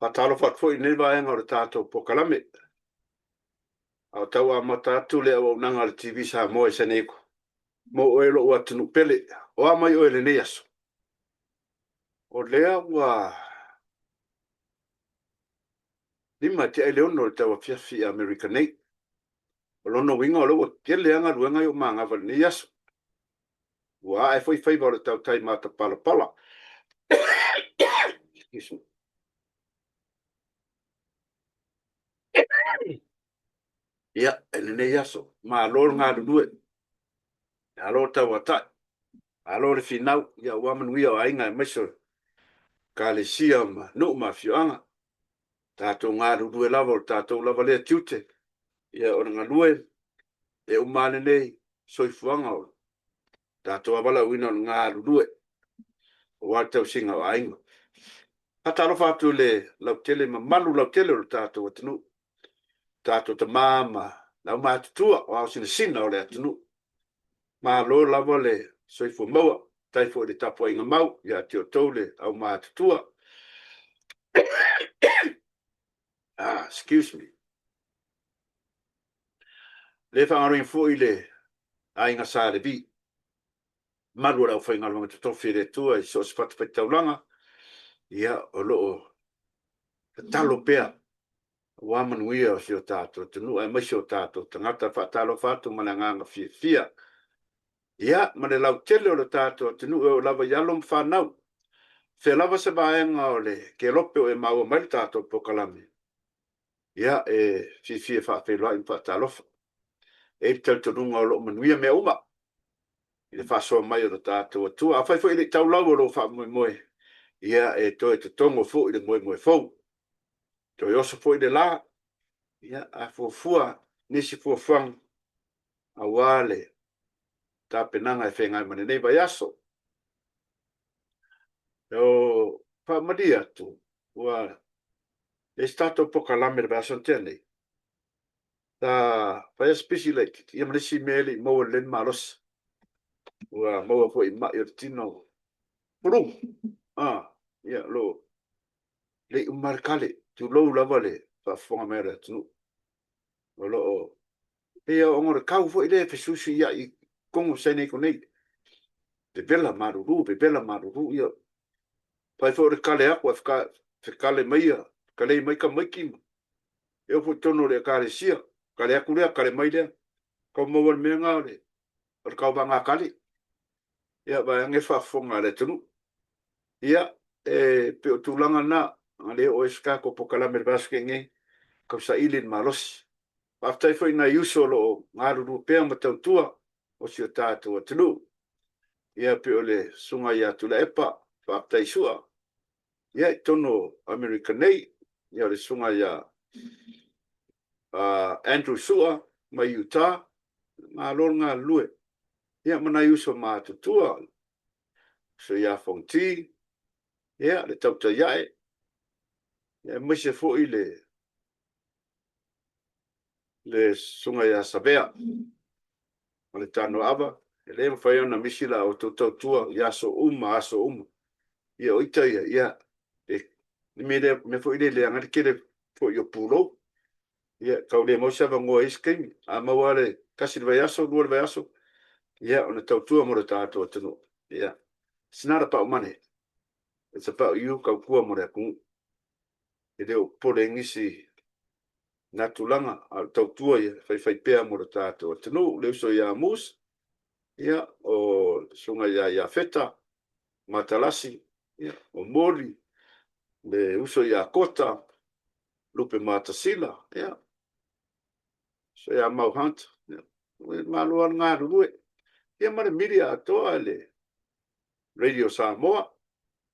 Patalo fat foi nei vaenga o le tātou pokalame. Au tau a matatu le au nanga le TV sa mo e saneko. Mo o elo ua tunu pele. O a mai o ele nei aso. O lea ua lima te ai leono le tau a fiafi Amerika nei. O lono winga o lewa kele anga ruenga yo manga val nei aso. Ua e foi faiva o le tau tai mata pala pala. Excuse me. Ia, ele nei aso. Ma lor ngā rudue. Alo tau atai. Alo le finau. Ia ua manuia o ainga e meso. Ka le sia ma no ma fioanga. Tātou ngā rudue lava o tātou lava lea tiute. Ia o ngā lue. E umane nei. Soifuanga o. Tātou awala wina o ngā rudue. O watau singa o ainga. Patalo fatu le lau tele ma malu lau tele o tātou atinu. Tātou ta māma. Lau mātutua o au sina o le atinu. Ma lo lava le soifu maua. Taifo le tapo inga mau. Ia tio toule au mātutua. Excuse me. Le whangaroin fo i le ainga sa le vi. Malu rau whainga longa te tofi le tua i so spatu pai taulanga. Ia o loo talo pea. Wamanuia o si o tātou. Tunu ai maisi o tātou. Tangata whaatalo whātu mananganga fia. Ia, mane lau tele o le tātou. Tunu e o lava yalom whanau. Fe lava se baenga o le ke lope o e maua mai tātou pokalame. Ia, e fia whaafeloa in whaatalofa. E tau tununga o loo manuia mea uma. I le whasoa mai o le tātou atua. A whaifo i le tau lau o lo wha moe moe. Ia, e toi te tongo fo i le moe moe fau. Toi oso fo i le la. Ia, a fuafua, nisi fuafang. A wale. Ta penanga e whengai mane nei vai aso. O wha maria tu. Ua, e stato pokalame le vai tēnei. Ta whai aspisi le kiti. Ia manisi mele i maua len maros. Ua maua fo i mai o tino. Puru. Ia, lo. Le umarkale. Tu lo lava le. Fa fonga mera tunu. O lo o. Ia o ngore kau fo i le fesusi ia i kongo sene ko nei. Pe bela maruru ia. Pai fo re kale ako e kale mai a. Kale mai ka mai kima. E fo tono le kale sia. Kale aku lea, kale mai lea. Kau mawar mea ngā le. Or kau ba ngā kale. Ia ba nge fa fonga le tunu. Ia pe o tūlanga na. Ale o eska ko pokalame le baske nge. Kau sa ilin malos. Aftai fo ina yuso lo ngaruru pea matautua. O si o tātou atunu. Ia pe o le sunga ia tula epa. Aftai sua. Ia tono Amerika nei. Ia le sunga ia Andrew Sua. Mai Utah. Ngā lor ngā lue. Ia mana yuso mātutua. So ia Fongti. Ia le tauta iae. Ia mese fo i le sunga ia Savea. O le tano ava. E le mwhai ona misila o tautua. Ia aso uma. Ia oita ia. Me fo i le angari kere fo i o pūrou. Ia kau le mausava ngoa iskemi. A mawale kasi le vai aso, lua le vai aso. Ia ona tautua mo le tātou atanu. Ia. It's not about money. It's about you kau kua mo le akung. E leo pole ngisi na tulanga al tautua ia fai pea mo le tātou atanu. Leo so ia mus. Ia o sunga ia feta. Matalasi. Ia o mori. Le uso ia kota. Lupe matasila. Ia. So ia mau hanta. Ia. Malua ngā rurue. Ia mare miria atoa le. Radio Samoa.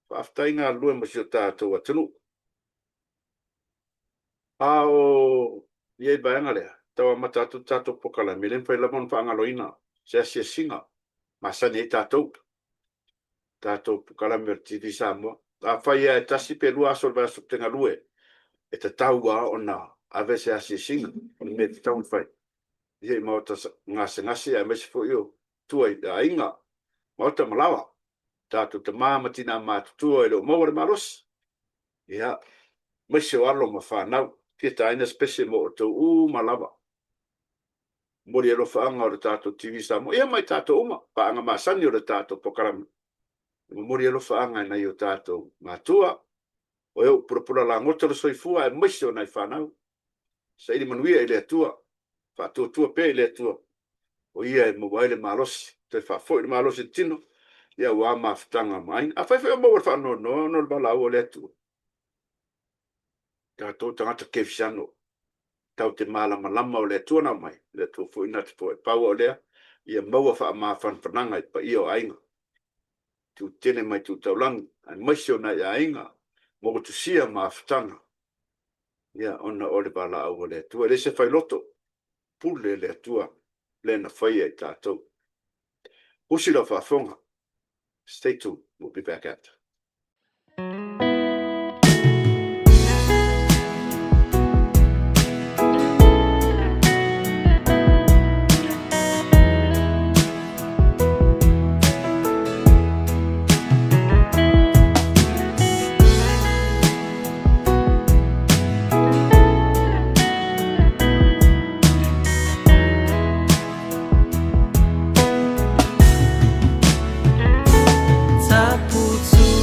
Whaaftai ngā lue masio tātou atanu. O iei baenga lea. Tawa matatu tātou pokala. Milen whai lamon whaangaloina. Se asia singa. Masani e tātou. Tātou pokala me TV Samoa. A whai e tasi pe lua asol vai asol tenga lue. E te taua ona. Ave se asia singa. Oni me te taun whai. Iei mauta ngase a mesi fo io. Tua i a inga. Mauta malawa. Tātou te māmatina mātutua e leo maware maros. Ia. mai se alo ma whanau, kia taina spese mo o tau malama. Mori alo whaanga o le tātou TV sa mo, ia mai tātou uma, paanga masani o le tātou pokarami. Mori alo whaanga nei o tātou mātua, o eo pura la ngota le soifua e mai se o nei whanau. Sa ili manuia i le atua, whātua tua pe i le atua. O ia e mawaile malosi, te whafoi le malosi tino, ia ua mawhitanga mai. A whaiwhai o mawa whano no le balau o le atua. Tātou tangata kefisano, tau te malama lama o le atua na mai, le atua fo ina te po e pau o lea, ia maua wha ma whanwhananga i pa ia o ainga. Tu tene mai tu taulangi, ai maisio na ia ainga, mo tu sia mawhitanga. Ia ona o le balau o le atua, le se whailoto, pule le atua, le na whaia i tātou. Usi la whafonga. Stay tuned, we'll be back after. Zapputu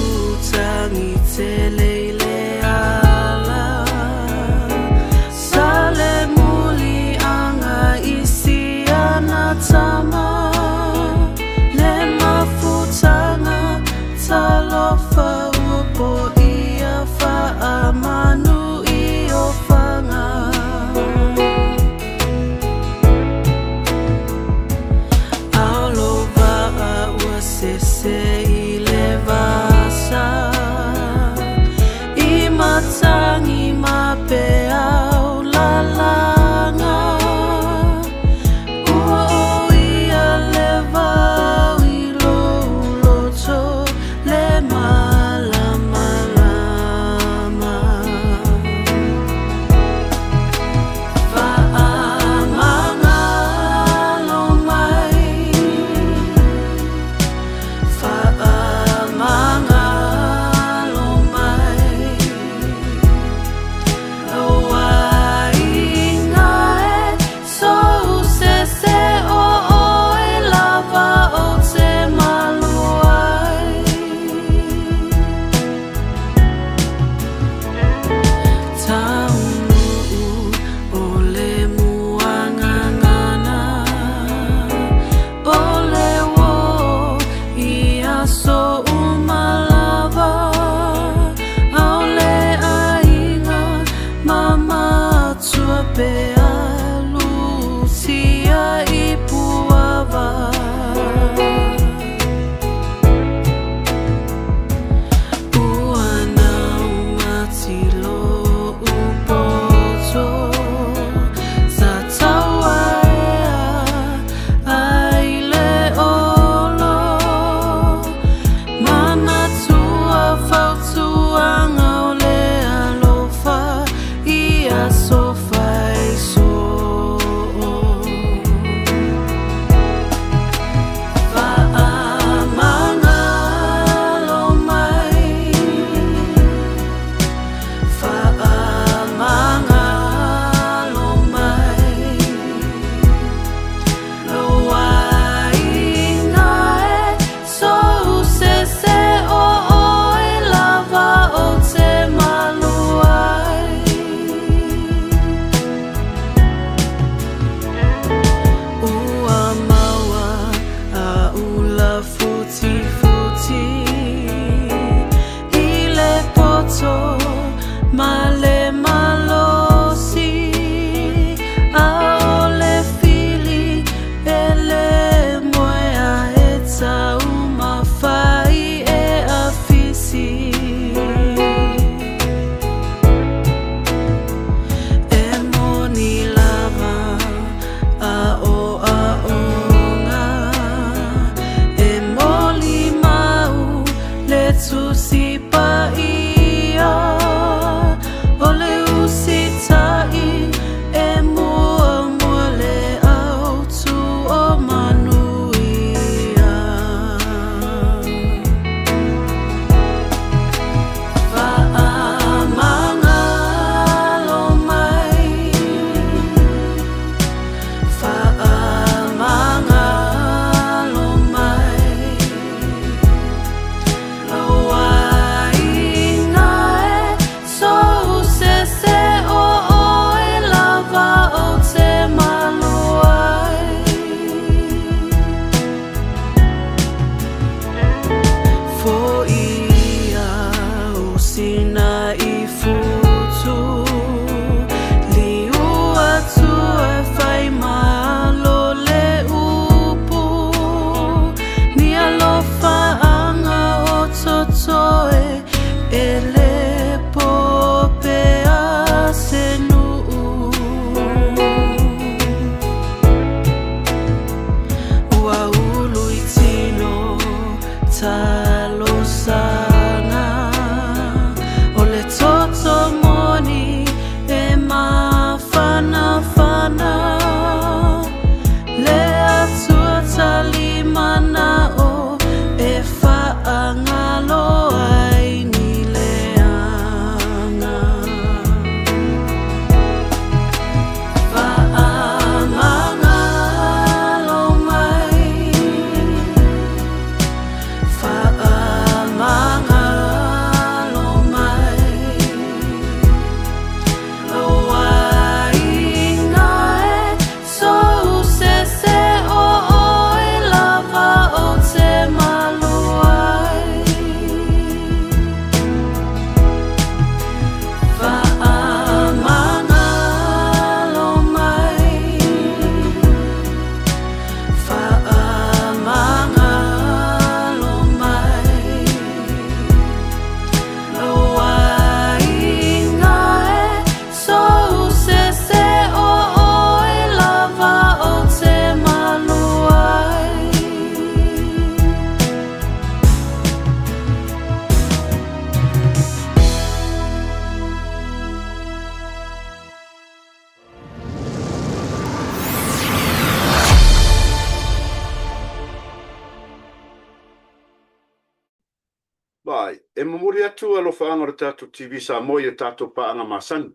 e mamuri atu alo whaanga o tātou TV Samoa i tātou paanga masani.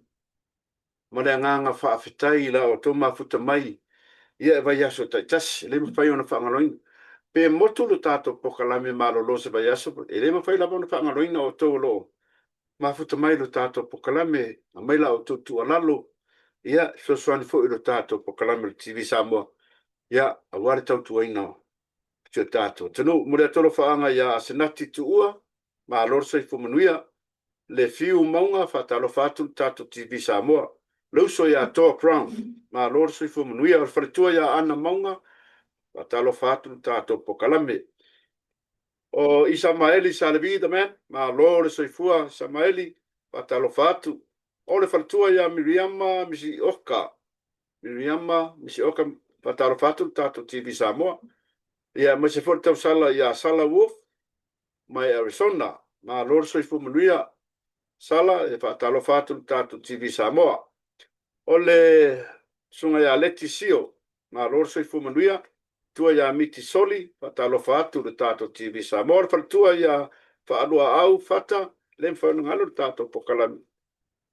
Ma le nganga whaafitai la o tō mafuta mai. Ia e vai aso tai tasi, le mawhai ona whaangaloina. Pe motu lo tātou pokalame malo lo se vai aso, e le mawhai lava ona whaangaloina o tō lo. Mafuta mai lo tātou pokalame, a mai la o tō tualalo. Ia, so fo i lo tātou pokalame lo TV Samoa. Ia, a ware tau tuaina o. Tio tātou. Tanu, mure atolo whaanga ia asenati tu ua, ma lorsa i fumanuia, le fiu maunga whatalo whatu tātou TV Samoa. Lauso ia toa crown, ma lorsa i fumanuia, or wharitua ia ana maunga, whatalo whatu tātou pokalame. O Isamaeli Salvida man, ma lorsa i fua Isamaeli, whatalo whatu. O le wharitua ia Miriama, misi Oka. Miriama, misi Oka, whatalo whatu tātou TV Samoa. Ia mai se fort tau sala ia Sala Wolf mai Arizona ma lorso i fumanuia sala e whaatalo whātu tātou TV Samoa. O le sunga ia Letisio ma lorso i fumanuia tua ia Miti Soli whaatalo whātu le tātou TV Samoa. Whatua ia whaalua au whata le mwhanungalo le tātou pokalami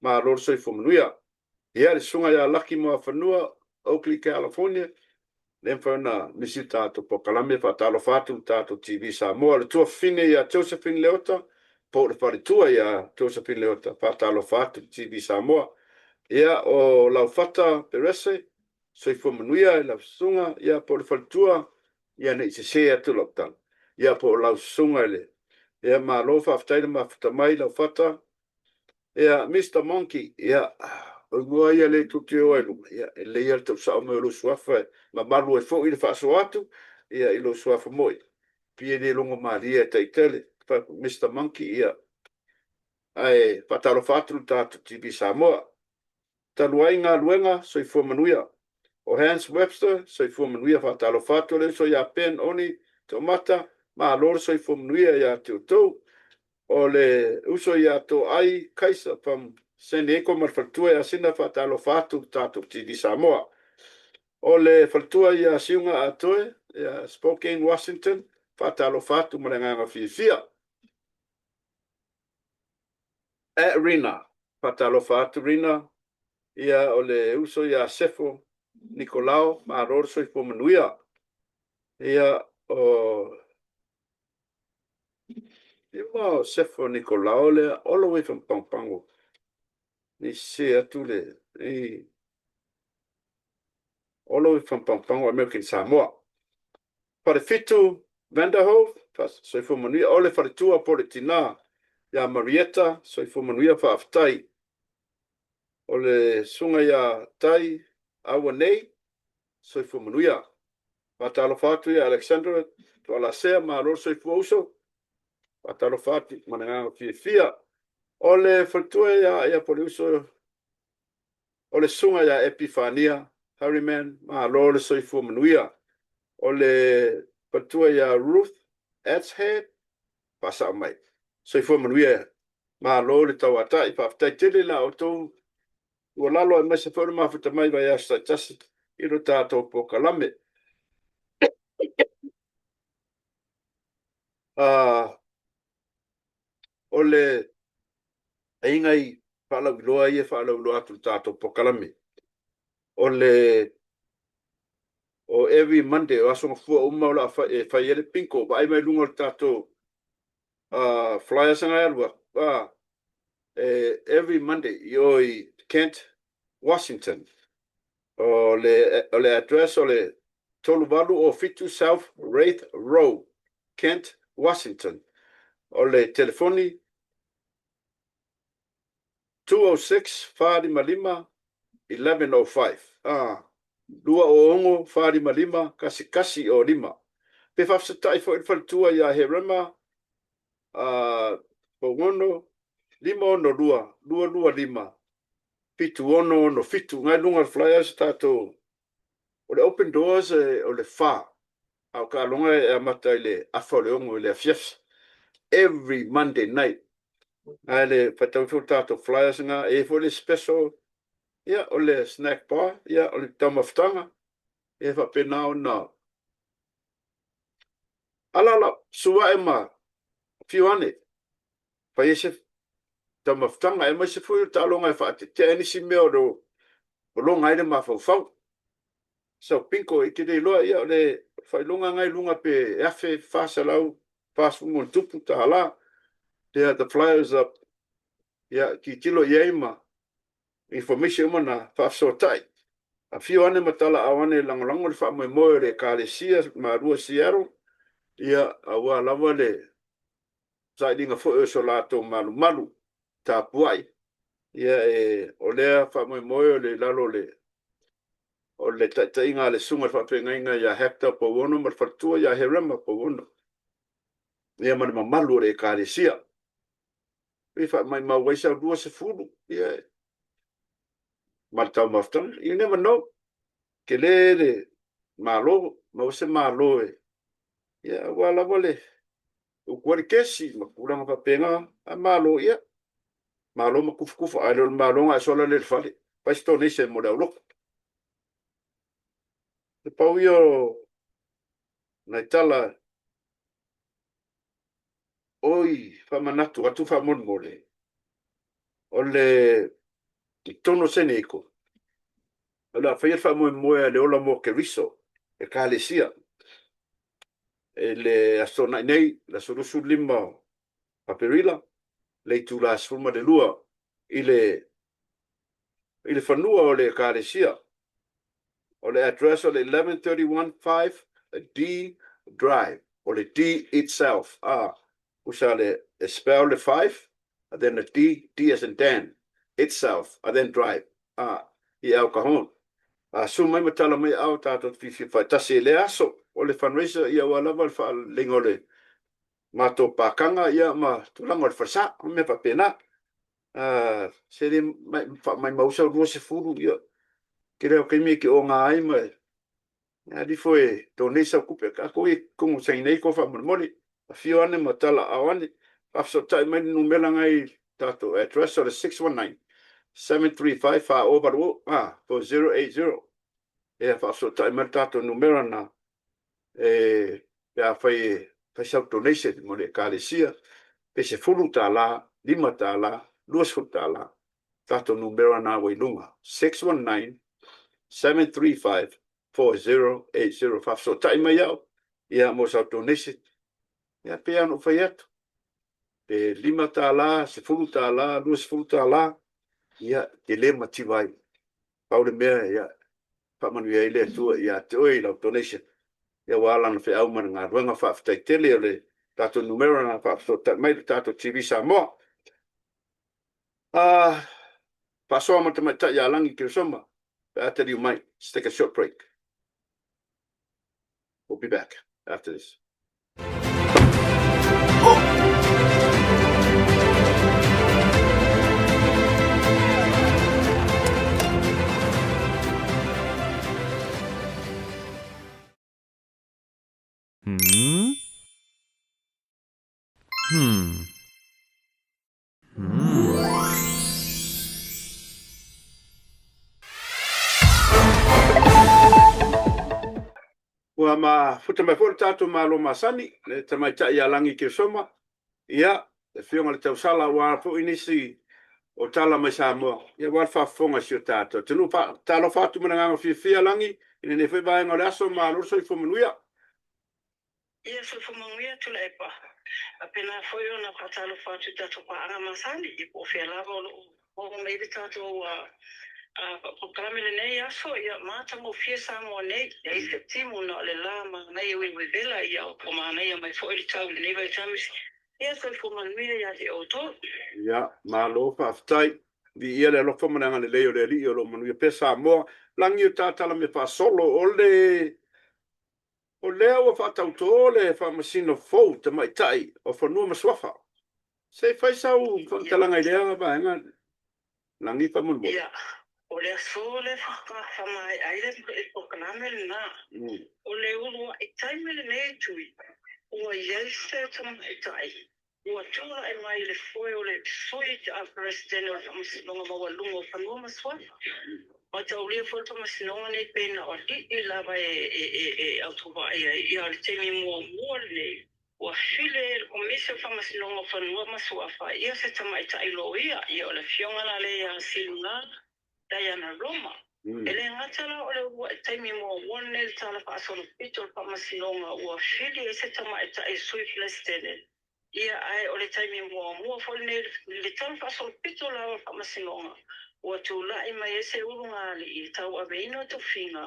ma lorso i fumanuia. Ia le sunga ia Lucky Moa Whanua Oakley, California. Lempana misi tātou pokalame whaatalo whātu tātou TV Samoa. Le tua fine ia Josephine Leota, po le wharitua ia Josephine Leota, whaatalo whātu TV Samoa. Ia o lau whata perese, soifua manuia e lau sunga, ia po le wharitua, ia ne se se atu lockdown. Ia po lau sunga ele. Ia ma lo whaftaina ma whatamai lau whata. Ia Mr. Monkey, ia... O ngua ia le tuti o elu, ia le ia tau sao me lo suafa, ma malu e fo i le whaaso atu, ia i lo suafa moi. Pia ne longo maria e taitele, Mr. Monkey, ia. Ai, whatalo whatru tātu TV Samoa. Taluai ngā luenga, soi fuamanuia. O Hans Webster, soi fuamanuia whatalo whatu le, so ia pen oni, tomata, ma lor soi fuamanuia ia te utou. O le uso ia to ai kaisa pam Sene eko mar faltua ia sina whatalo whatu tātou TV Samoa. O le faltua ia siunga atoe, ia Spokane, Washington, whatalo whatu maranganga whiwhia. E Rina, whatalo whatu Rina, ia o le uso ia Sefo Nicolao, ma rorso i pomanuia. Ia o... Ia o Sefo Nicolao le all the way from Pangpango. Ni se atu le, all the way from Pangpango, American Samoa. Pare fitu Vanderhoof, soi fumanuia, ole pare tua pole tina, ia Marietta, soi fumanuia whaaftai. Ole sunga ia tai, awa nei, soi fumanuia. Whatalo whatu ia Alexandra, tuala sea, ma ror soi fuauso. Whatalo whatu, mananganga fia. Ole whatua ia pole uso, ole sunga ia Epifania, Harryman, ma ror soi fumanuia. Ole patua ia Ruth Adshead, pasa mai. Soi fumanuia, ma lo le tau atai, whaftai tele la o tau, ua lalo e mai se whaura mawhita mai vai asta tasi, iro tātou pokalame. Ole eingai whalau loa ia whalau loa atu tātou pokalame. Ole o every Monday o asonga fua umaula whai ele pinko, ba ai mai lunga o tātou flyers anga alua. Every Monday i Kent, Washington. O le address o le Toluvalu o Fitu South Wraith Road, Kent, Washington. O le telefoni 206-555-1105. Lua o ongo whaarimalima kasi o lima. Pe whafsatai fo ilwhalitua ia he rema pongono lima ono lua lima. Pitu ono fitu ngai lunga flyers tātou. O le open doors o le wha. Au ka longa e amata i le awha le ongo i le afiafs. Every Monday night. Ai le whatau tātou flyers nga e fo le special. Ia o le snack bar. Ia o le tamaftanga. E whapena o na. Alala, sua e ma. Fiwane. Pai ese tamaftanga e mai se foi talonga fa te ani si meo do longa ile ma fau so pinko e te lo ia le fai longa ngai lunga pe afe fa salau fa fu tupu ta la the flyers up ya ki tilo yeima information mana fa so tai a fio ane matala awane langolango le fa mo mo re kalesia ma rua siaro ia awa lava le sai dinga fo so lato malu malu ta puai ia o lea fa mo mo le lalo le o le tainga le sunga fa penga inga ya hekta po wono ma fatua ya herema po wono ia man malu re kalesia e fa mai ma waisa rua se fulu ia Martau maftan, you never know. Que le malo, no se malo ya wala wale. O kwari kesi makura ma penga a malo ya. Malo makufu alo malo nga sola le fale. Pasto ni se mo lo. Te pau yo na tala oi fa manatu atu fa mon mole. Ole tono seneko. Ala fa mo le ola mo ke riso. E kalesia. Le astona nei la solusu lima paperila le tu la sfuma de lua ile fanua o le kalesia o le address o le 11315 D Drive o le D itself usa le spell le 5 and then the D as in Dan itself and then drive I au kahon sumai matala mai au tato fifi fa tasi le aso o le fundraiser ia wala wal fa lingole mato pakanga ia ma tulanga le fasa me pa pena se le mai mausa rua se furu ia ke reo ke mi ke o ngā ai mai di foi donesa kupe ka ko ko sai nei ko fa moli a fio ane matala awane afso tai mai numela ngai tato address o 619 735 fa over for 080 fa so tai mai tato numera na ya fai sa donation mo le kalesia pe se fulu tala lima tala luas tala tato numero na wailunga 619-735-4080 so tai mai au ia mo sa donation ia pe ano fai atu pe lima tala se fulu tala luas fulu tala ia te le mativai paule mea ia pa manu ia ile tu ia te oi la donation ia wala na fe au man nga ruanga fa ftai tele le tato numero na fa so mai tato TV Samoa paso ma te mata ya langi ki soma after you might take a short break. We'll be back after this. Ua ma futa mai fo tato ma lo masani le tamai ta ia langi ki soma ia e fionga le tausala wa fo inisi o tala mai Samoa ia wa fa fonga si tato tenu fa talo fa tu mana nga fi langi ine ne fe ba ngole aso ma lo so fo manuia ia so fo manuia tu le pa apena foi ona fa talo fa tu tato pa ana masani i po fe lava o mai de tato programa le nei aso ia mata mo fie Samoa nei ia se timo na le lama nei we vela ia o mana ia mai foi tau nei vai tamis ia so fo manuia ia de oto ia ma lo fa ftai di ia le lo fo mana le leo le li o lo manuia pe Samoa langi o tala me fa solo o lea ua whātauto le whamasino fau te mai tai o whanua maswafa. Se whai sau whantalanga i lea vaenga langi whamunmo. Ia, o lea so le whamai aile e pokanamele na. O le ulu i taimele ne tui. Ua iese tama i tai. Ua tūra e mai le foe o le soi te a presidente o whamasinonga maua lungo whanua maswafa. O te aulia foto masinonga nei pena o di I lava e autoba i ale temi mua mua nei. ua file o mese whamasinonga whanua masuafa ia se tamaita iloia ia o le fionga la le ia silunga Diana Roma. Ele ngatala o le ua taimi mo one le tala pa asolo pito le whamasinonga ua file se tamaita i sui flestene. Ia ai o le taimi mo mua fole le tala pa asolo pito la o whamasinonga ua tūlai mai ese urunga ali i tau aveino to finga.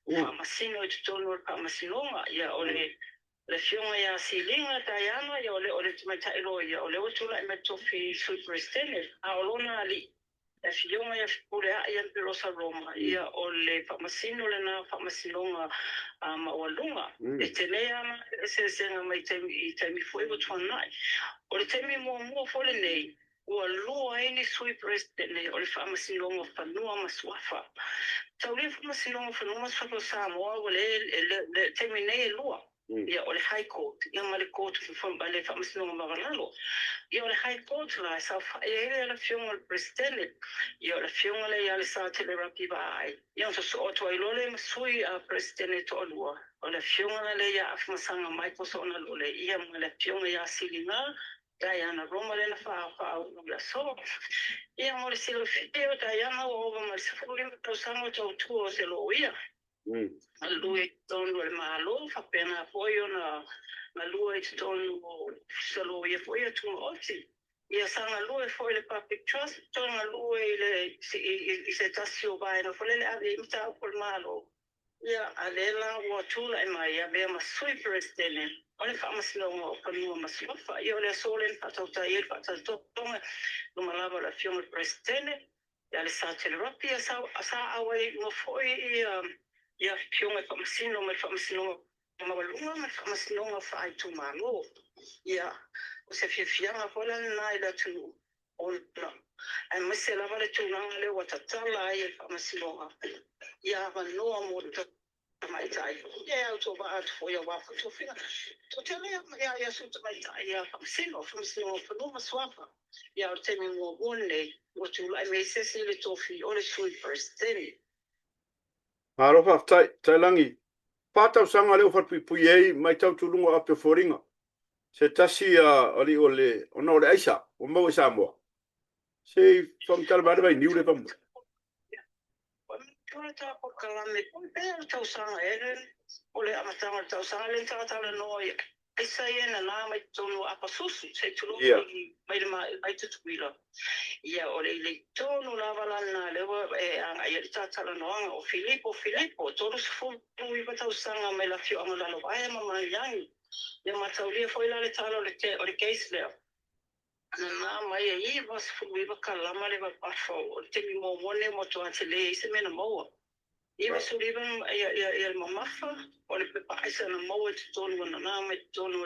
Whamasino i tutonu o le whamasinonga ia o le fionga ia silinga Diana ia o le tamaita ilo ia o le utula i me tofi superstene a olona ali e fionga ia pule a ia Perosa Roma ia o le whamasino le na whamasinonga mawalunga e tenea ana e se senga mai taimi fui o tuanai o le taimi mua fole nei ua lua ini sui presidente o le whamasinonga whanua masuafa tau le whamasinonga whanua masuafa Samoa o le taimi nei e lua ia o le High Court ia ma le court le whamasinonga magalalo ia o le High Court la sa ia le fionga le presidente ia o le fionga le ia le sa telerapi vai ia so o to ilole masui a presidente to alua o le fionga le ia afmasanga mai ko so na lole ia ma le fionga ia silinga Diana Roma le na fa la so ia mo le silo fiteo Diana o ma le sefuli to sango to tuo se lo ia Lui tonu le malo fa pena apoio na lui tonu solo ia foi tu oti ia sanga lui foi le public trust tonu lui le se tasio vai no foi le ave imta por malo ia alela o tula e mai ia be ma sui presidente ole fa masilo o panu masifa ia le solen patota ia patota tonga no malava la fiona presidente ia le sa telerapi sa awai no foi ia fionga whamasino mai whamasino mawalunga mai whamasino whaai tu malo ia o se fiafianga whala na i la tu ona ai mese lava le tūnanga le watatala ai e whamasino ia wanoa mo mai tai ia au tō wa atu fo ia wafu tō whina tō tele ia suta mai tai ia whamasino whanuma swapa ia o temi mua wone o tūlai mei sesi le tōwhi o le sui first teni Alofa tai langi. Patau sanga leo whatpui ei mai tau tulunga ape foringa. Se tasi ali ole ona ole aisa o mau Samoa. Se whamtara bade vai niure pamu. Tuna tā po kalame, pēr tau sanga eren, ole amatanga tau sanga len tātala noi. Aisa iena nā mai tonu apa susu, se tulu mai tutuila. Ia ole le tonu lavalana lewa e anga ia tātala noanga o Filipo, tonu sifu iwa tau sanga mai la fio anga lalo aia mama yangi. Ia mataulia foi la le talo o le case leo. Nā mai e iwa sifu iwa kalama lewa pafo, o te mi mo mone mo toa te le ise mena maua. Iwa suriba ia le mamafa, o le pepa aisa na maua te tonu na nā mai tonu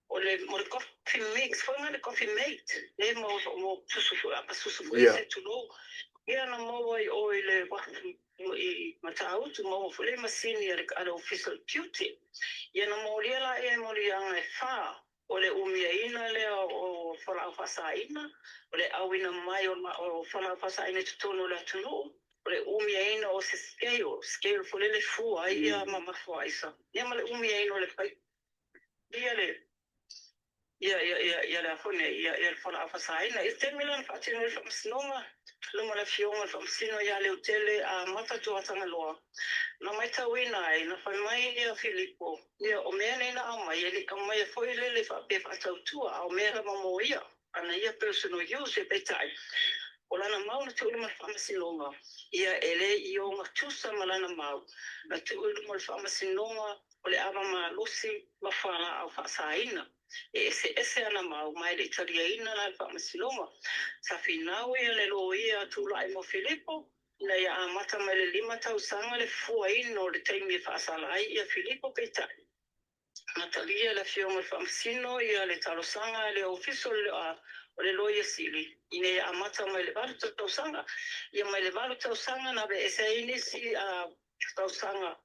o le coffee mix, foi ngā le coffee mate, le mo susufu, apa susufu i se tulo. Ia na maua i o i le wafu i matautu, maua fule masini ale official duty. Ia na maulia la e mori anga e wha, o le umia ina le o whalau whasaina, o le awina mai o whalau whasaina tutono le tunu, o le umia ina o se scale fule le fua ia mamafu aisa. Ia ma le umia ina o le pai. Ia le afone, ia le whalau whasaina. I te milan whaatino le whamasnonga, luma le fionga whamasino ia le utele a matatu atanga loa. Na mai tauina ai, na whai mai ia Filipo. Ia o mea nei na au mai, o mai e foi lele whape whatautua, o mea rama mo ia. Ana ia personal use e peitai. O lana mau na te ulima whamasinonga. Ia ele i o ngā tusa ma lana mau. Na te ulima whamasinonga, o le awa ma lusi ma whala au whaasaina. E ese ana mau, mai le taria ina na whamasinonga. Sa finau ia le lo ia tūlai mo Filipo. Na ia amata mai le 5 tau sanga le fua ino le taimi e whaasala ai ia Filipo peitai. Natalia le fionga whamasino ia le talo sanga le official o le loia sili. Ine ia amata mai le varu tau sanga. Ia mai le varu tau sanga na be ese inisi tau sanga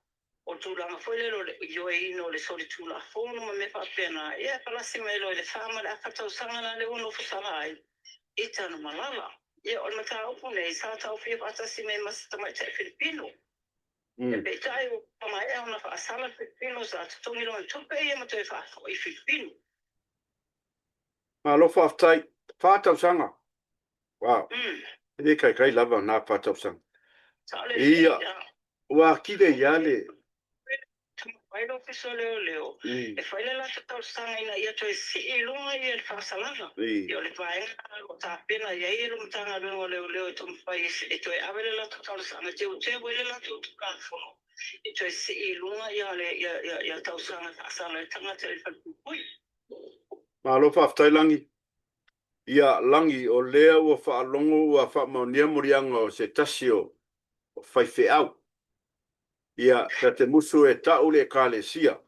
o tūlanga foile lo le ioe ino le sori tūla fono ma me whapena. Ia palasi mai lo le whama le aka tau sanga na le uno fusala ai. Ita na malala. Ia o mata upu nei, sa tau whia atasi me masita mai te Filipino. pe tai o mai e ona fa sala Filipino sa tongi lo tupe ia ma te fa i Filipino. Malo whaftai, whātausanga. Wow. E kai lava nā whātausanga. Ia, wā kire iale. Vai lo fiso leo. E fai le lata tau sanga ina ia toi si i lunga ia le whakasalanga. Ia le paenga o tā pena ia i lunga tanga lunga leo e tomu whai e toi awe le lata tau sanga. Te ue le lata o tuka whono. E toi si i lunga ia tau sanga whakasala e tanga te le whakupui. Malo whaftai langi. Ia langi o lea ua whaalongo ua whaamaunia morianga o se tasio o whaife au. Ia te musu e tau le kāle sia.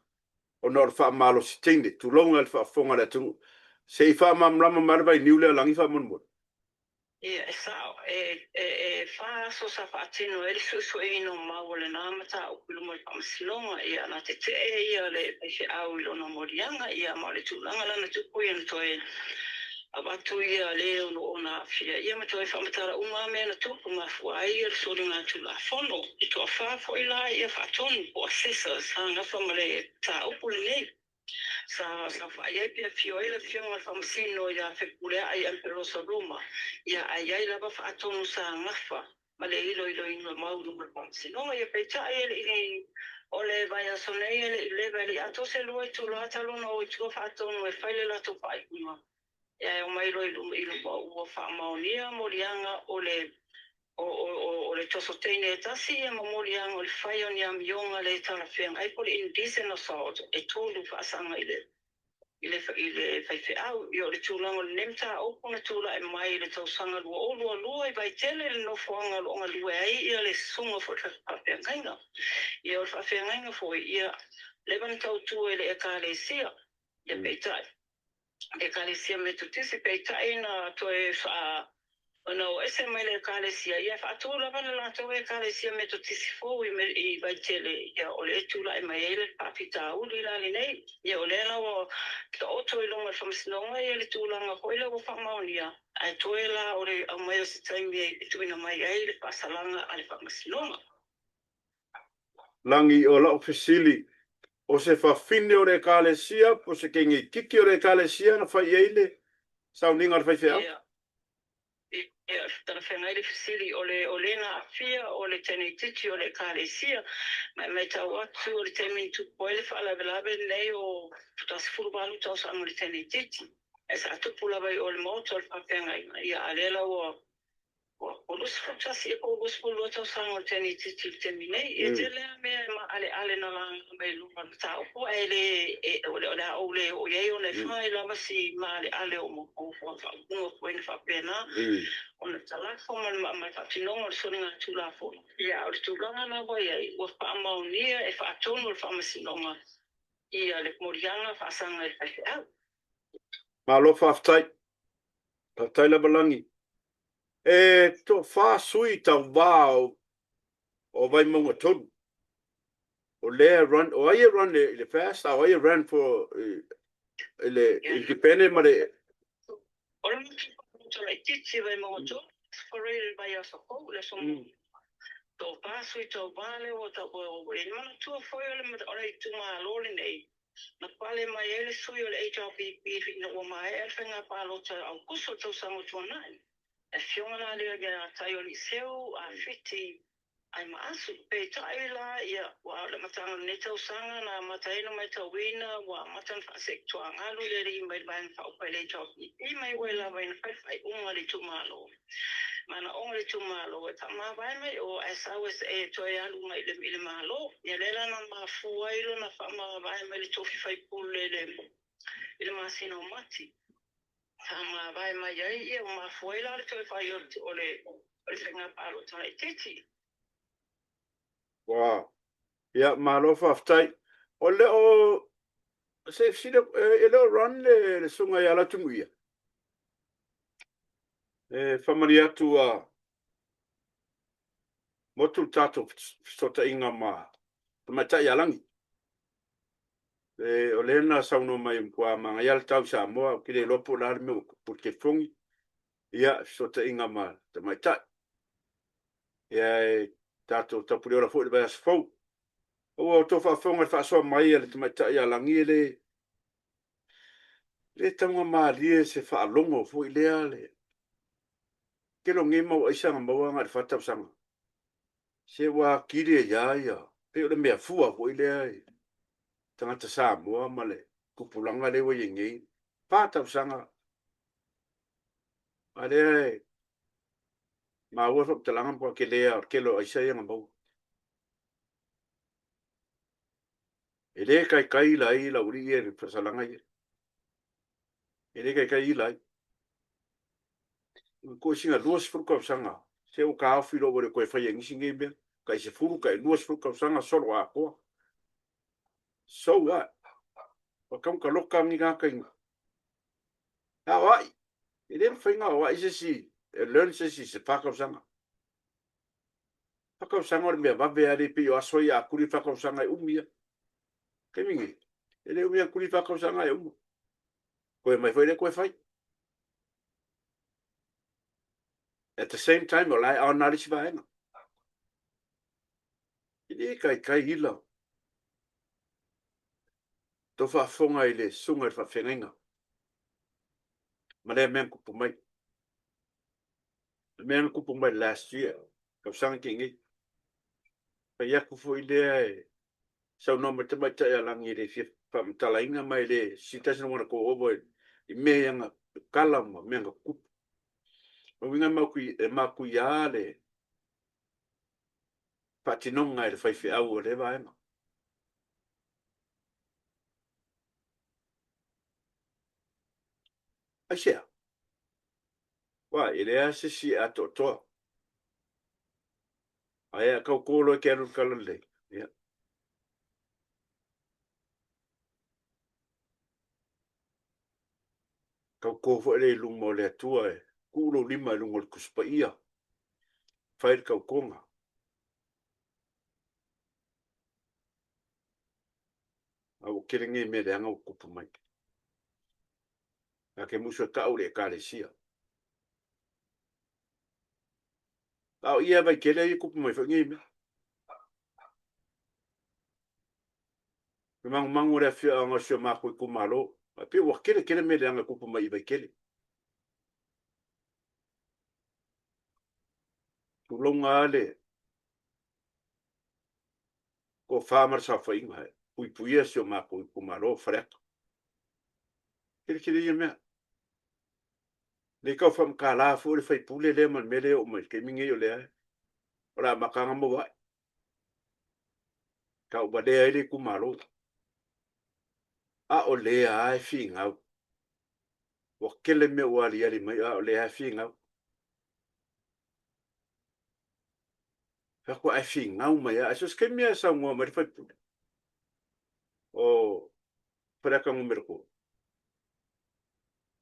O nor whaamalo si teine, tu longa le whaafonga le tungu. Se I whaamamrama marwai niule langi whaamunmur. Ia, e sao, e whaaso sa whaatino e susu e ino mau le nāmata o kuluma le whamasilonga ia na te ia le peixe au ilona morianga ia ma le tūlanga lana tupu ia na toi abatu ia leo no ona fia ia ma toi whamatara unga mea na tupu ngā fuai ia le sori ngā tula whono I toa whaafo I la ia whaatonu po assessors ha ngawha male tā upu le nei. Sa whaia pia fio ila fio ngā whamasino ia whekulea ai Amperosa Roma. Ia ai lava whaatonu sa ngawha. Ma le ilo ino mauru ma whamasino. Ia peita ele o le vai asonei ele leva ele ato se lua I tulu atalona o I tua whaatonu e whaile lato whaikuma. Ia o mai ilo ua whaamaunia morianga o le tosoteine e tasi e mamorianga o le whai o ni amionga le tala whianga. Ai po le indecent assault e tōlu whaasanga I le whaiwhi au. I o le tūlanga le nemta au puna tūla e mai le tausanga lua I vai tele le nofoanga longa lua ai I le sunga fo le whawhiangainga. I o le whawhiangainga fo ia levan tau tu e le ekalesia. Ia peitai. Ekalesia me tutisi peitai na toe no, ese mai le kalesia ia fa tu la bana la to e kalesia me to tisifo I vai tele ia ole tu la mai ele papita u la le nei ia ole la o to oto I longa famsnonga ia le tu la nga ko ile o famaunia ai to ela ore a mai o sitami tu ina mai ai le pasalanga ale famsnonga Langi o la ofisili o se whawhine o re kalesia po se kengi kiki o re kalesia na whai eile sauninga le whaiwhea. Ia tana whengai le fisili o le na afia o le tene titi o le kālesia mai tau atu o le temin tu poele whaalawe nei o putasi furubalu tau sa anu le tene titi e sa tupu lawa o le moto o le whawhengai ia alela o lusifu tasi e ko lusifu lua tau sa anu le tene titi le temi nei e te lea mea ma ale na langa mai luma ta upo e le o le o iei o le whai lawa si ma ale o mo o whaunga koe ni whapena ona talafo ma whatinonga o le soninga tūlafo. Ia, o le tūlanga na wai ai, ua whaamaunia e whaatonu o le whamasinonga ia le morianga whaasanga e whaife au. Malo whaftai la balangi. E to whaasui tau wā o vai maunga tonu. O lea run, o aia run le fast, o aia run for le independent ma le... O le mutu lai titi vai maunga tonu, whareire vai a sako, le somu. Tō pāsui tau vale o tau e mana tua foi o le ora I tuma lole nei. Na pale mai ele sui o le HRPP na o mai e whenga pālo ta au kuso tau sango tuanai. E fionga na lea gea tai o ni seu a whiti ai maasu pe tai la ia wa le matanga ne tau sanga na mataino mai tau wina wa matan whaasek tua ngalu le ri mai bain whaupai le HRPP mai wela bain whai unga li tumalo. Mana onga tu malo e tama vai mai o esa wes e toi alu mai le malo ia lela na mafuailo na fama vai mai le tofi fai pule le masino mati tama vai mai ai ia mafuailo le toi fai o le fenga palo tai titi Wow. Ia malo whaftai. O le o se sida e le run le sunga ia la tunguia. E whamari atu a motu tato sota inga ma matai alangi. E o le na sauno mai mpua manga ial tau sa moa ki le lopo la me por ke fongi. Ia sota inga ma te mai tai. Ia tatou tapule ora foʻi le vai asafou ua o tofaafoga le faasoa mai a le tamaitaʻi alagi le tauga malie se faalogo foʻi lea le kelogei mauaisaga maua ga le faatausaga se ua kili e iā ia pe o le mea fua foʻi lea e tagata Samoa ma le kupulaga le ua iagei faatausaga a lea e maua faapitalaga ma paakelea o le kelo aisai aga maua e lē kaikai lai laulii e le fasalaga ia e lē kaikai i lai ko singa luas furu kausaga se o ka afi lo le koe fai ngisi ngai be kai se furu kai luas furu kausaga solo a ko so ga o kam ka loka ni ga kai a wai e le fai nga wai se si e learn se si se fa kausaga fa kausaga le me va ve ale pe yo aso ya kuri fa kausaga e umia ke mingi e le umia kuri fa kausaga e umu koe mai fai le koe fai at the same time o lai au nari si vaenga i kai ila to fa fonga ile sunga fa fenga ma le men kupu mai le men kupu mai last year ka sang kingi pa ya ku fo ile e sa no me te mai ta la ngi le fi pa mtala inga mai le si ta no ko obo i me yanga kala ma me nga kupu o winga ma ku ya le pa tinonga le fai fi au le vaenga asia wa ile a se si a to ai ka ko lo ke ru kala le ya ka ko fo le lu mo le tua e ku lo lima lu ngol kuspa ia fai ka konga au kirenge me le anga kupu mai a ke muso ka o le ka le sia au ia vai ke le kupu mai fa ngi me mangu le fia anga sio ma ku malo a pe wa kele me le anga kupu mai vai kele tu longa le ko farmer sa fa inga pui sio ma ku malo frek kele ia me le ka fam ka la fu le fai pule le man mele o mai ke mingi yo le ora makanga mo vai ka o bade ai le ku malo a o le ai finga o kele me o ali mai a o le ai finga fa ko ai finga mai a so ske me sa mo mai fai pule o para ka mo merko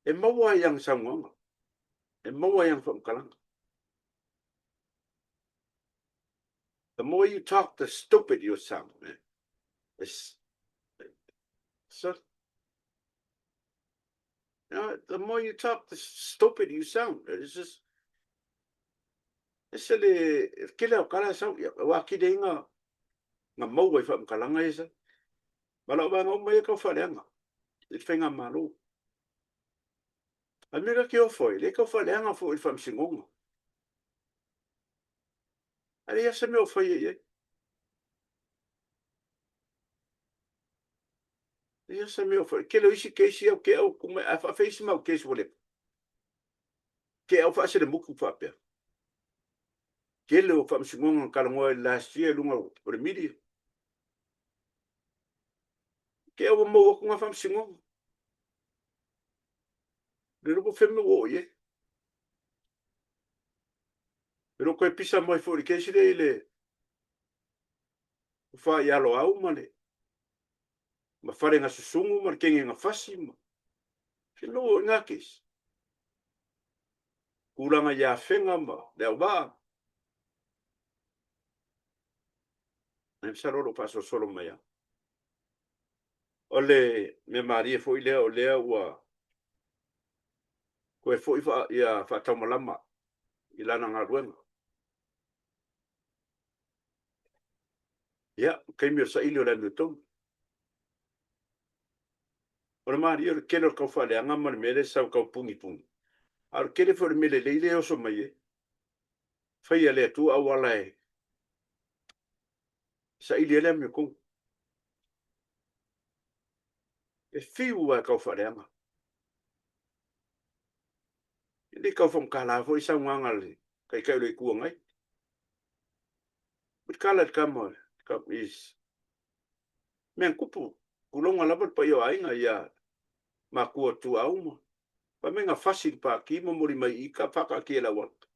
e maua yang sa mo e maua yang fam kalanga. The more you talk, the stupid you sound, man. It's, so, you know, the more you talk, the stupid you sound. It's just, it's le kile o kala sa wa kide nga mau e fa kalanga isa. Bala ba nga mai ka fa lenga. It fenga malu. Amiga ke o foi, le ka fa lenga fo il fam singonga. Ali ya se me o foi ye. Ya se me o foi. Ke lo isi ke si o ke o kuma a fa face ma o ke so le. Ke o fa se le muku fa pe. Ke lo fam singonga kala ngo last year lunga o le media. Ke o mo ko nga fam singonga. Le robo femme wo ye. Pero koe pisa mai fo ke sile ile. Fa ya lo au male. Ma fare nga susungu ma kenge nga fasi ma. Ke lo nga kes. Kuranga ya fenga ma. Le ba. Nem sa lo paso solo mai. Ole me marie fo ile o le wa. Koe fo ifa ya fa tamalama. Ilana nga ruenga. Ia, kaimi o sa ili o le tonu. O le mari o le kele o kau whaleanga ma le mele sau kau pungi pungi. A le kele fo le mele leile o so mai e. Whaia le atu au ala e. Sa ili ele mi o kongu. E fiu a kau whaleanga. Ili kau whamkala fo isa nganga le. Kai kai le kua ngai. But kala te kama is. Mean kupu. Kulonga labat pa yo ainga ia. Ma kua tu au mo. Pa menga fasil pa ki mo mori mai ika whaka ki e la wat.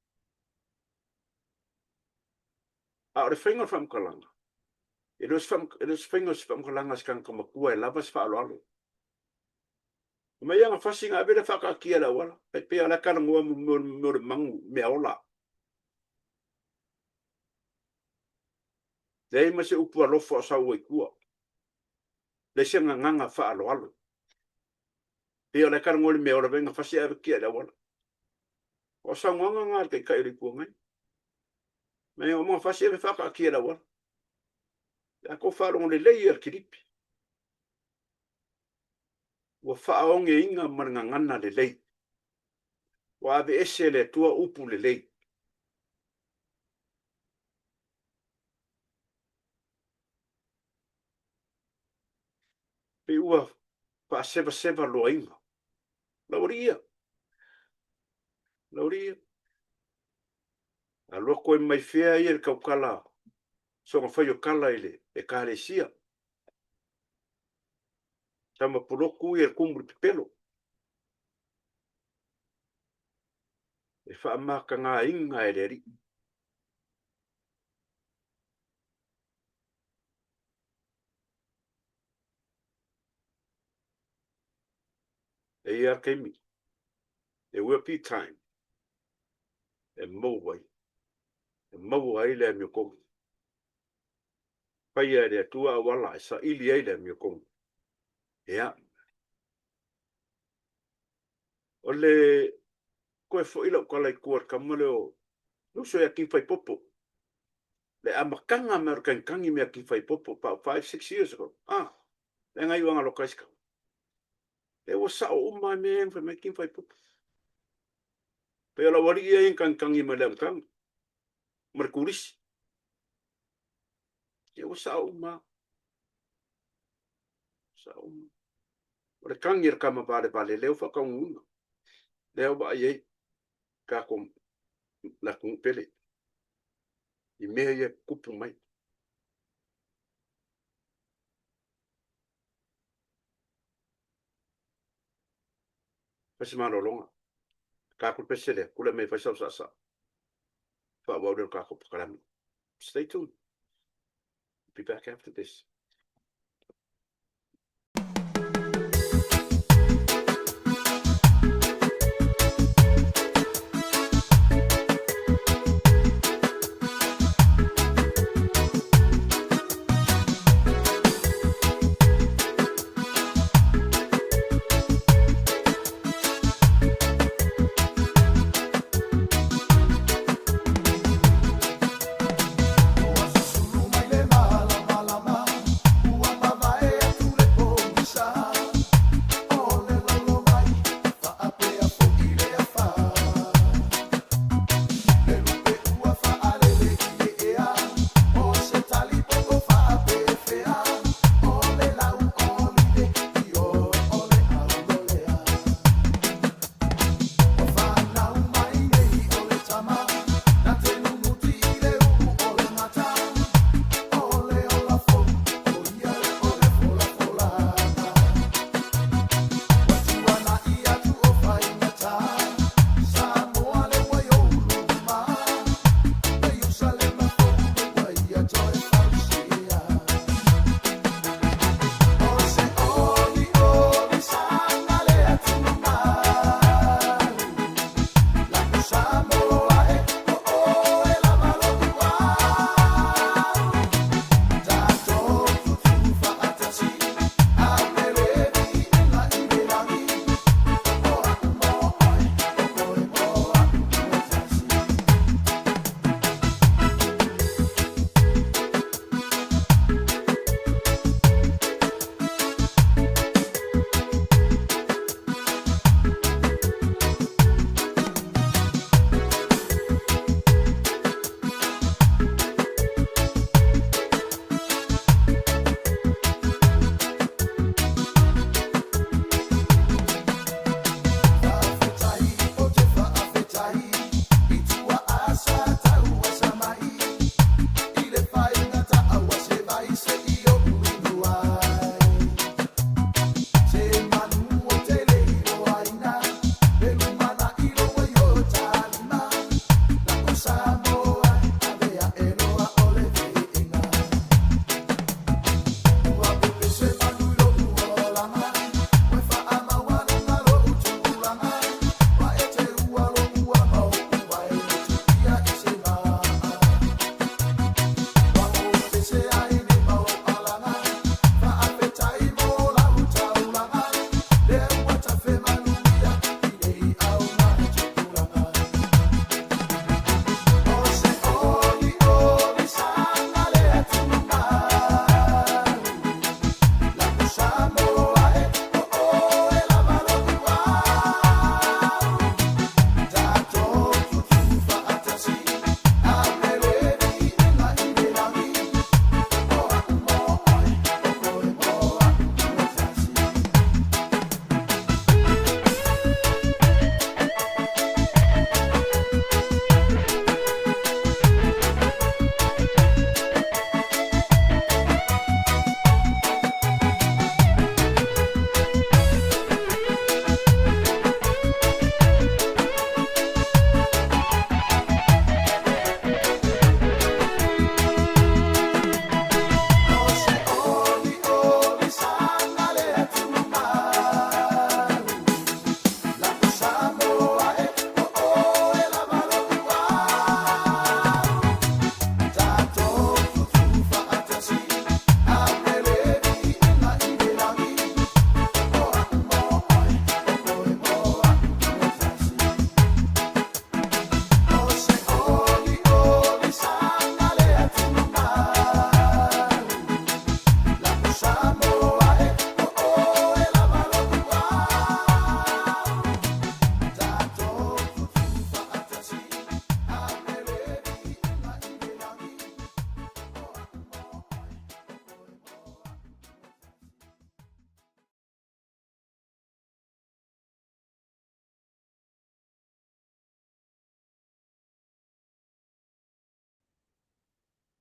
A ore whainga whamkalanga. E dos whainga whamkalanga skang kama kua e lavas wha alo alo. Mai anga fasinga abere whaka ki e la wala. Pe ala kara ngua mo le mangu mea ola. Dei ma se upu alofo a sau e kua. Le se nganga wha alo alo. Pe ala kara ngua le mea ola venga fasi abe ki e la wala. O sa nganga ngā te kai ri kua ngai. Mai o mga fasi abe whaka ki e la wala. A ko wharongo le lei ar kiripi. Wa whaonge inga maranga ngana le lei. Wa ave ese le tua upu le lei. Pe ua pa seva loa inga. Lauria. Lauria. A loko e mai fea i e kaukala. Songa whaio kala ele e kare sia. Tama puroku i e kumbri pipelo. E whaamaka ngā inga e reri. E ia keimi. E will be time. E mauai. E mauai le mi kongu. Pai e rea tua wala e sa ili e le mi kongu. Ea. O le koe fo ila ukala i kuar kamale o nuso e ki fai popo. Le amakanga me orkan kangi me ki fai popo pa 5-6 years ago. Le ngai wanga lo kaiska. Le o sa o umai me en me ki fai popo. Pe ala wari ia in kangi me le amkang. Merkuris. Le o sa o umai. Sa o umai. O le kangi er kama vale leo whakaungunga. Leo ba iei. Ka kom la kung pele. I mea ia kupu mai. Pasi mana longa. Ka kul pesele. Kula me fai sau sa. Fa wauder ka kupu karami. Stay tuned. Be back after this.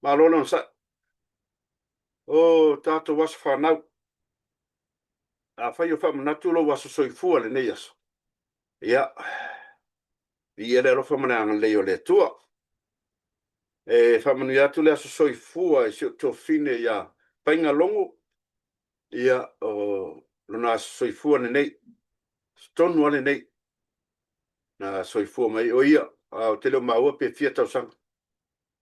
Malona sa. O tato waso whanau. A whai o whamanatu lo waso soifua le nei aso. Ia. I ere rofa mana anga leo le tua. E whamanu i atu le aso soifua e si o tō fine ia painga longo. Ia o lona aso soifua le nei. Stonu ale nei. Na soifua mai o ia. O te leo maua pe fia tau sanga.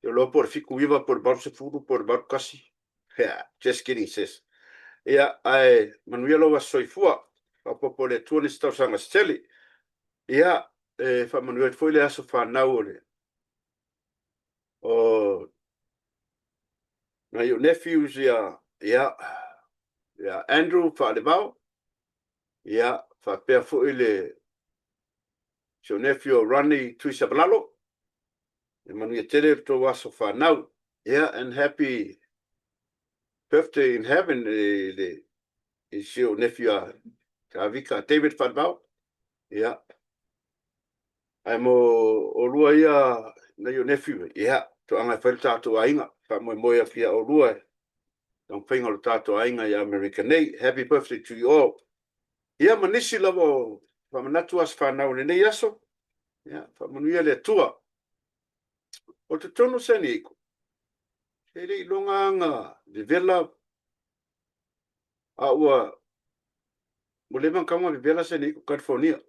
Te lo por fiku iwa por baru se furu por baru kasi. Yeah, just kidding sis. Ia ai manuia lo waso soifua. Papo le tua nisi tau sanga steli. Ia whamanuia te foi le aso whanau o le. O na your nephews ia Andrew whaarevau. Ia whapea foi le your nephew Ronnie Tuisabalalo. E manuia tere to waso whanau. Ia and happy birthday in heaven is your nephew Kavika David whaarevau. Ia. Ai mo o rua ia na your nephew. Ia. To anga whaile tātou ainga. Whamoe moe fia o rua. Tong whainga lo tātou ainga i America nei. Happy birthday to you all. Ia manisi lavo whamanatu as whanau ne nei aso. Ia whamanuia le tua. O te tono sani iko. He rei longa anga de vela. A ua mo leman kaunga de vela sani iko California.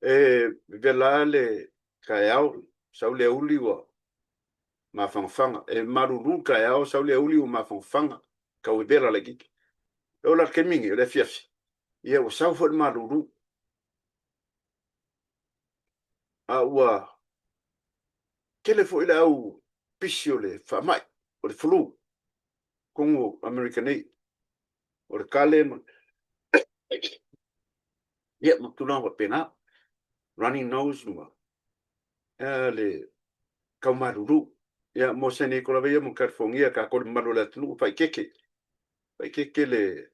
E vela le kaiau. Sau le uli wa mafangfanga. E maruru kaiau sau le uli wa mafangfanga. Kau vela le kiki. E ola kemingi le fiafi. Ia o sau fo maruru. A ua kele fo ila au pisio le whamai. O le flu. Kongo America nei. O le kale man. Ia mutuna wa pena. Running nose numa. Le kaumaruru. Ia mo sene kola vea mo karfongia ka kore maru le tunu. Fai keke. Fai keke le.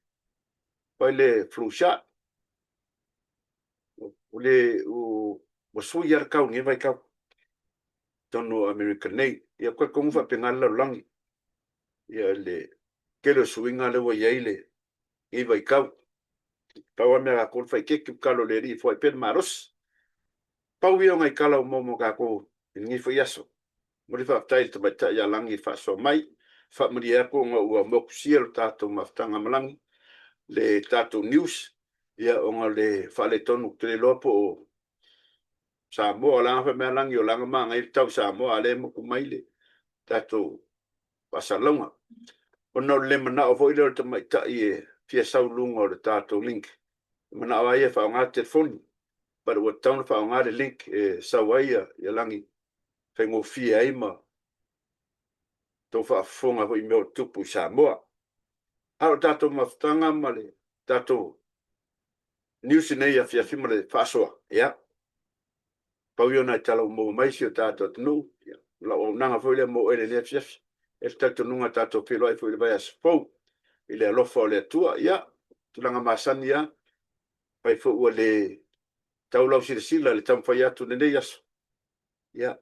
Fai le flu shot. O le o sui ar kau nge vai kau. Tono America nei. Ia koe kongu fa pengala langi. Ia le. Kelo suinga le wa iaile. Nge vai kau. Pau ame a kore fai keke kalo le ri. Fai pen maros. Pau ia ngai kala o momo ka ko. Ngi fai aso. Mori fa tai te mai tai ya langi fa so mai. Fa mori e ko nga ua moku siero tato maftanga malangi. Le tato news. Ia o nga le fa le tonu te le lopo o Samoa langa fa mea langi o langa maa ngai tau Samoa ale moku mai le tato pasalonga. O na le mana o foile o te mai tai e fia sau lunga o le tato link. Mana o aia fa o ngā telefoni. But o tauna fa o ngā le link e sau aia ia langi. Whengo fia ima. Tau wha fonga ho i meo tupu Samoa. Haro tato maftanga male. Tato news nei a fia fima le whasoa. Ia. Pau iona i tala o mo maisi o tato tanu. La o nanga fwile mo ele le fia. E tato nunga tato pilo ai fwile vai as fau. Ile alofa o le tua. Ia. Tulanga masani ia. Pai fu ua le taulau sila le tamwhai atu nene aso. Ia.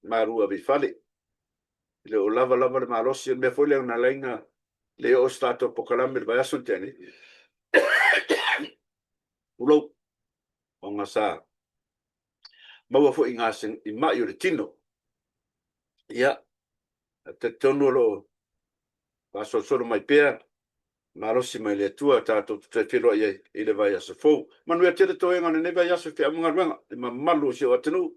Marua bifale. Le o lava le marosi me foi le na lenga le o stato pokalame vai aso tene. Ulo o nga sa. Maua fo inga sen i mai o le tino. Ia. Te tonu lo paso solo mai pea. Marosi mai le tua tato te filo ia i le vai aso fo. Manu e tere toenga ne vai aso fia munga ruanga. I malu si o atenu.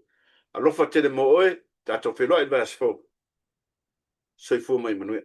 Alofa tere mo oe tato filo i vai aso fo. Soy fu mai manuia.